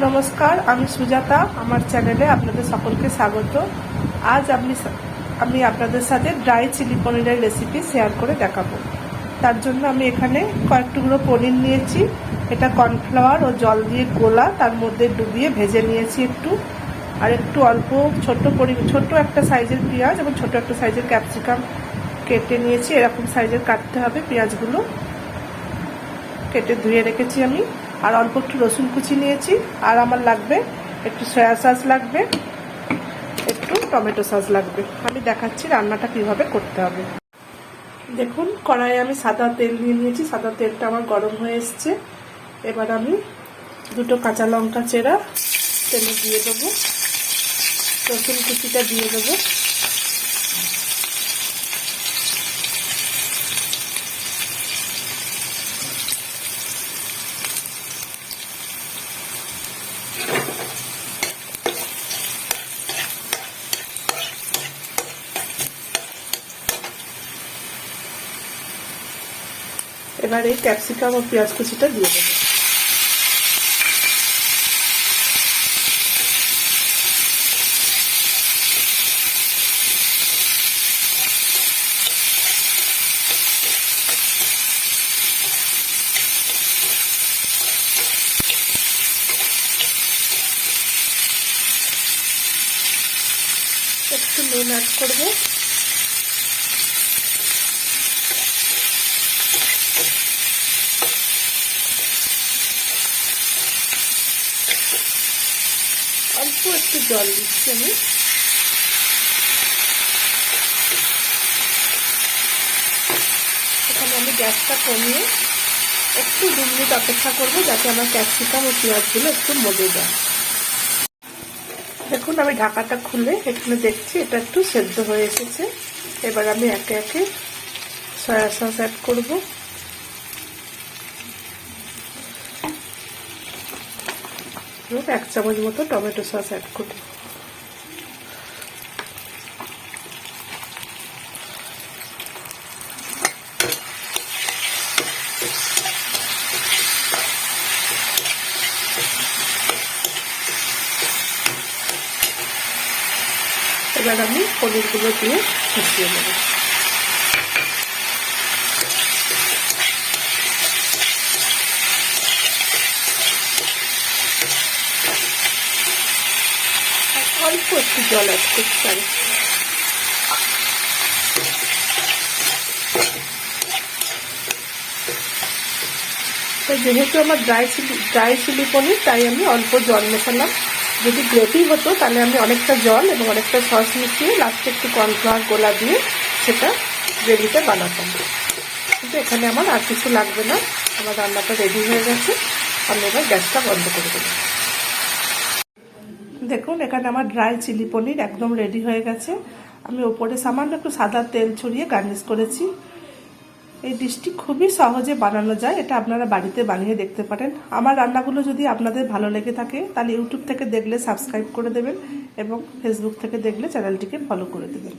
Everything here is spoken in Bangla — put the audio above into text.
নমস্কার, আমি সুজাতা। আমার চ্যানেলে আপনাদের সকলকে স্বাগত। আজ আমি আপনাদের সাথে ড্রাই চিলি পনিরের রেসিপি শেয়ার করে দেখাবো। তার জন্য আমি এখানে কয়েক টুকরো পনির নিয়েছি। এটা কর্নফ্লাওয়ার ও জল দিয়ে গোলা, তার মধ্যে ডুবিয়ে ভেজে নিয়েছি একটু। আর একটু অল্প ছোট্ট একটা সাইজের পেঁয়াজ এবং ছোট একটা সাইজের ক্যাপসিকাম কেটে নিয়েছি। এরকম সাইজের কাটতে হবে পেঁয়াজগুলো। কেটে ধুয়ে রেখেছি আমি। আর অল্প একটু রসুন কুচি নিয়েছি। আর আমার লাগবে একটু সয়া সস, লাগবে একটু টমেটো সস লাগবে। আমি দেখাচ্ছি রান্নাটা কিভাবে করতে হবে। দেখুন, কড়াইয়ে আমি সাদা তেল নিয়ে নিয়েছি। সাদা তেলটা আমার গরম হয়ে এসছে। এবার আমি দুটো কাঁচা লঙ্কা চেরা তেলে দিয়ে দেবো। রসুন কুচিটা দিয়ে দেবো। এবার এই ক্যাপসিকাম ও পেঁয়াজ কুচিটা দিয়ে দেবো। একটু নুন অ্যাড করবো। অল্প একটু জল দিচ্ছি আমি। এখানে আমি গ্যাসটা কমিয়ে একটু 2 মিনিট অপেক্ষা করবো, যাতে আমার ক্যাপসিকাম ও পেঁয়াজগুলো একটু মজে যায়। দেখুন, আমি ঢাকাটা খুলে এখানে দেখছি এটা একটু সেদ্ধ হয়ে এসেছে। এবার আমি একে একে সয়া সস অ্যাড করবো। এবং 1 চামচ মতো টমেটো সস অ্যাড করবো। এবার আমি পনিরগুলো দিয়ে মিশিয়ে নেব। অল্প একটু জল অ্যাড করতে হবে। যেহেতু আমার ড্রাই চিলি পনির, তাই আমি অল্প জল মেশালাম। যদি গ্রেভি হতো তাহলে আমি অনেকটা জল এবং অনেকটা সস মিশিয়ে লাস্টে একটু কর্নফ্লাওয়ার গোলা দিয়ে সেটা গ্রেভিটা বানাতাম। কিন্তু এখানে আমার আর কিছু লাগবে না। আমার রান্নাটা রেডি হয়ে গেছে। আমি এবার গ্যাসটা বন্ধ করে দেবো। দেখুন, এখানে আমার ড্রাই চিলি পনির একদম রেডি হয়ে গেছে। আমি ওপরে সামান্য একটু সাদা তেল ছড়িয়ে গার্নিশ করেছি। এই ডিশটি খুবই সহজে বানানো যায়। এটা আপনারা বাড়িতে বানিয়ে দেখতে পারেন। আমার রান্নাগুলো যদি আপনাদের ভালো লেগে থাকে, তাহলে ইউটিউব থেকে দেখলে সাবস্ক্রাইব করে দেবেন এবং ফেসবুক থেকে দেখলে চ্যানেলটিকে ফলো করে দেবেন।